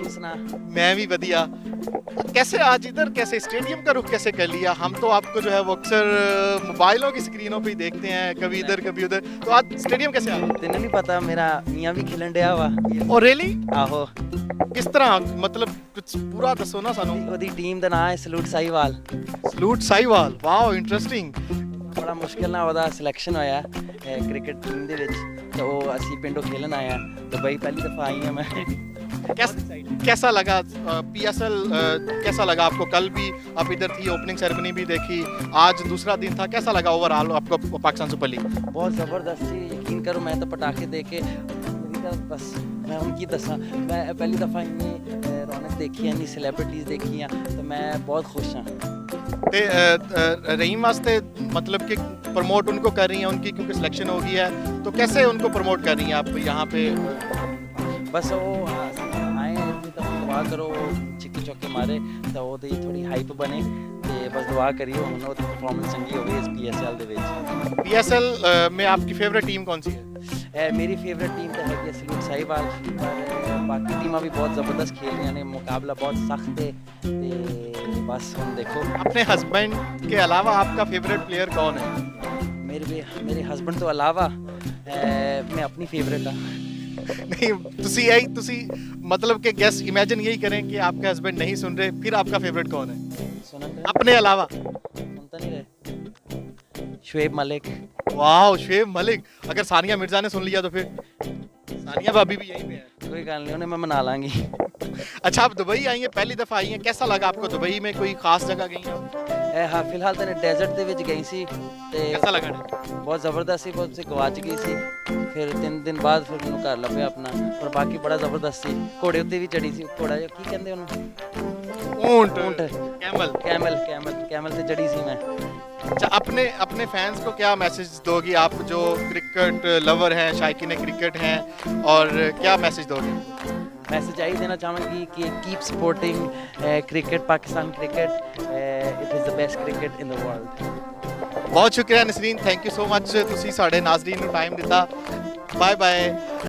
तू सुना? मैं भी बढ़िया। कैसे आज इधर कैसे स्टेडियम का रुख कैसे कर लिया? हम तो आपको जो है वो अक्सर मोबाइलों की स्क्रीनों पे ही देखते हैं, कभी इधर कभी उधर, तो आज स्टेडियम कैसे आ गए? तेन नहीं पता मेरा मियाँ भी खेलन डया वा। और रियली आहो, किस तरह, मतलब कुछ पूरा दसो ना सानू। ਉਹਦੀ ਟੀਮ ਦਾ ਨਾਂ ਹੈ salute Sahiwal. Salute Sahiwal, wow interesting. ਬੜਾ ਮੁਸ਼ਕਿਲ ਨਾਲ ਉਹਦਾ ਸਿਲੈਕਸ਼ਨ ਹੋਇਆ ਕ੍ਰਿਕਟ ਟੀਮ ਦੇ ਵਿੱਚ, ਤੇ ਉਹ ਅਸੀਂ ਪਿੰਡੋਂ ਖੇਲਣ ਆਏ ਆ ਦੁਬਈ, ਪਹਿਲੀ ਦਫਾ ਆਈ ਹਾਂ ਮੈਂ। कैसा लगा PSL, कैसा लगा आपको? कल भी आप इधर थी, ओपनिंग सेरेमनी भी देखी, आज दूसरा दिन था, कैसा लगा ओवरऑल आपको पाकिस्तान सुपर लीग? बहुत ज़बरदस्त थी, यकीन करो मैं तो पटाखे दे के मेरी तो बस मैं उनकी दसा, मैं पहली दफ़ा इन्नी रौनक देखी है, इन्नी सेलिब्रिटीज़ देखी हैं, तो मैं बहुत खुश हाँ। ते रहीम वास्ते मतलब कि प्रमोट उनको कर रही हैं उनकी, क्योंकि सिलेक्शन हो गई है, तो कैसे उनको प्रमोट कर रही हैं आप यहाँ पे? बस वो आए तो दुआ करो चिक्के चौके मारे तो वो थोड़ी हाइप बने, ਤੇ बस दुआ करियो ਹੁਣ ਉਹ ਪਰਫਾਰਮੈਂਸ ਚੰਗੀ ਹੋਵੇ ਇਸ PSL ਦੇ ਵਿੱਚ। PSL में आपकी फेवरेट टीम कौन सी है? ਮੇਰੀ ਫੇਵਰੇਟ ਟੀਮ ਤਾਂ ਹੈਗੀ ਸਲੂਟ ਸਾਈਵਾਲ, ਪਰ ਬਾਕੀ ਟੀਮਾਂ ਵੀ ਬਹੁਤ ਜ਼ਬਰਦस्त ਖੇਲ ਰਹੀਆਂ ਨੇ, ਮੁਕਾਬਲਾ ਬਹੁਤ ਸਖਤ ਹੈ, ਤੇ ਬਸ ਹੁਣ ਦੇਖੋ। अपने हस्बैंड के अलावा आपका फेवरेट प्लेयर कौन है? ਮੇਰੇ ਹਸਬੰਡ ਤੋਂ ਇਲਾਵਾ ਮੈਂ ਆਪਣੀ ਫੇਵਰੇਟ ਹਾਂ। नहीं, तुसी मतलब कि गेस इमेजिन यही करें कि आपके हस्बैंड नहीं सुन रहे, फिर आपका फेवरेट कौन है सुनन अपने अलावा? सुनता नहीं रहे, शुएब मलिक। वाह, शुएब मलिक। अगर सानिया मिर्जा ने सुन लिया तो फिर सानिया भाभी भी यहीं पे है। कोई गल नहीं, उन्हें मैं मना लांगी। अच्छा, आप दुबई आई हैं, पहली दफ़ा आई हैं, कैसा लगा आपको? दुबई में कोई खास जगह गई हैं? ਹਾਂ ਫਿਲਹਾਲ ਤਾਂ ਡੈਜ਼ਰਟ ਦੇ ਵਿੱਚ ਗਈ ਸੀ, ਤੇ कैसा लगा? ਬਹੁਤ ਜ਼ਬਰਦਸਤ ਸੀ, ਬਹੁਤ ਸੇ ਗਵਾਚ ਗਈ ਸੀ, ਫਿਰ 3 ਦਿਨ ਬਾਅਦ ਫਿਰ ਮੈਨੂੰ ਘਰ ਲੱਭਿਆ ਆਪਣਾ, ਪਰ ਬਾਕੀ ਬੜਾ ਜ਼ਬਰਦਸਤ ਸੀ। ਘੋੜੇ ਉੱਤੇ ਵੀ ਚੜੀ ਸੀ, ਘੋੜਾ ਜਿਹਾ ਕੀ ਕਹਿੰਦੇ ਉਹਨੂੰ? ऊंट, ਊਂਟ, ਕੈਮਲ ਤੇ ਚੜੀ ਸੀ ਮੈਂ। अच्छा, अपने फैंस को क्या मैसेज दोगी आप, जो क्रिकेट लवर हैं, शायकीन क्रिकेट हैं, और क्या मैसेज दोगे? मैसेज यही देना चाहूँगी कि keep supporting cricket, Pakistan cricket, it is the best cricket in the world. बहुत शुक्रिया Nasreen, thank you so much, ਤੁਸੀਂ ਸਾਡੇ ਨਾਜ਼ਰੀਨ ਨੂੰ ਟਾਈਮ ਦਿੱਤਾ। Bye bye.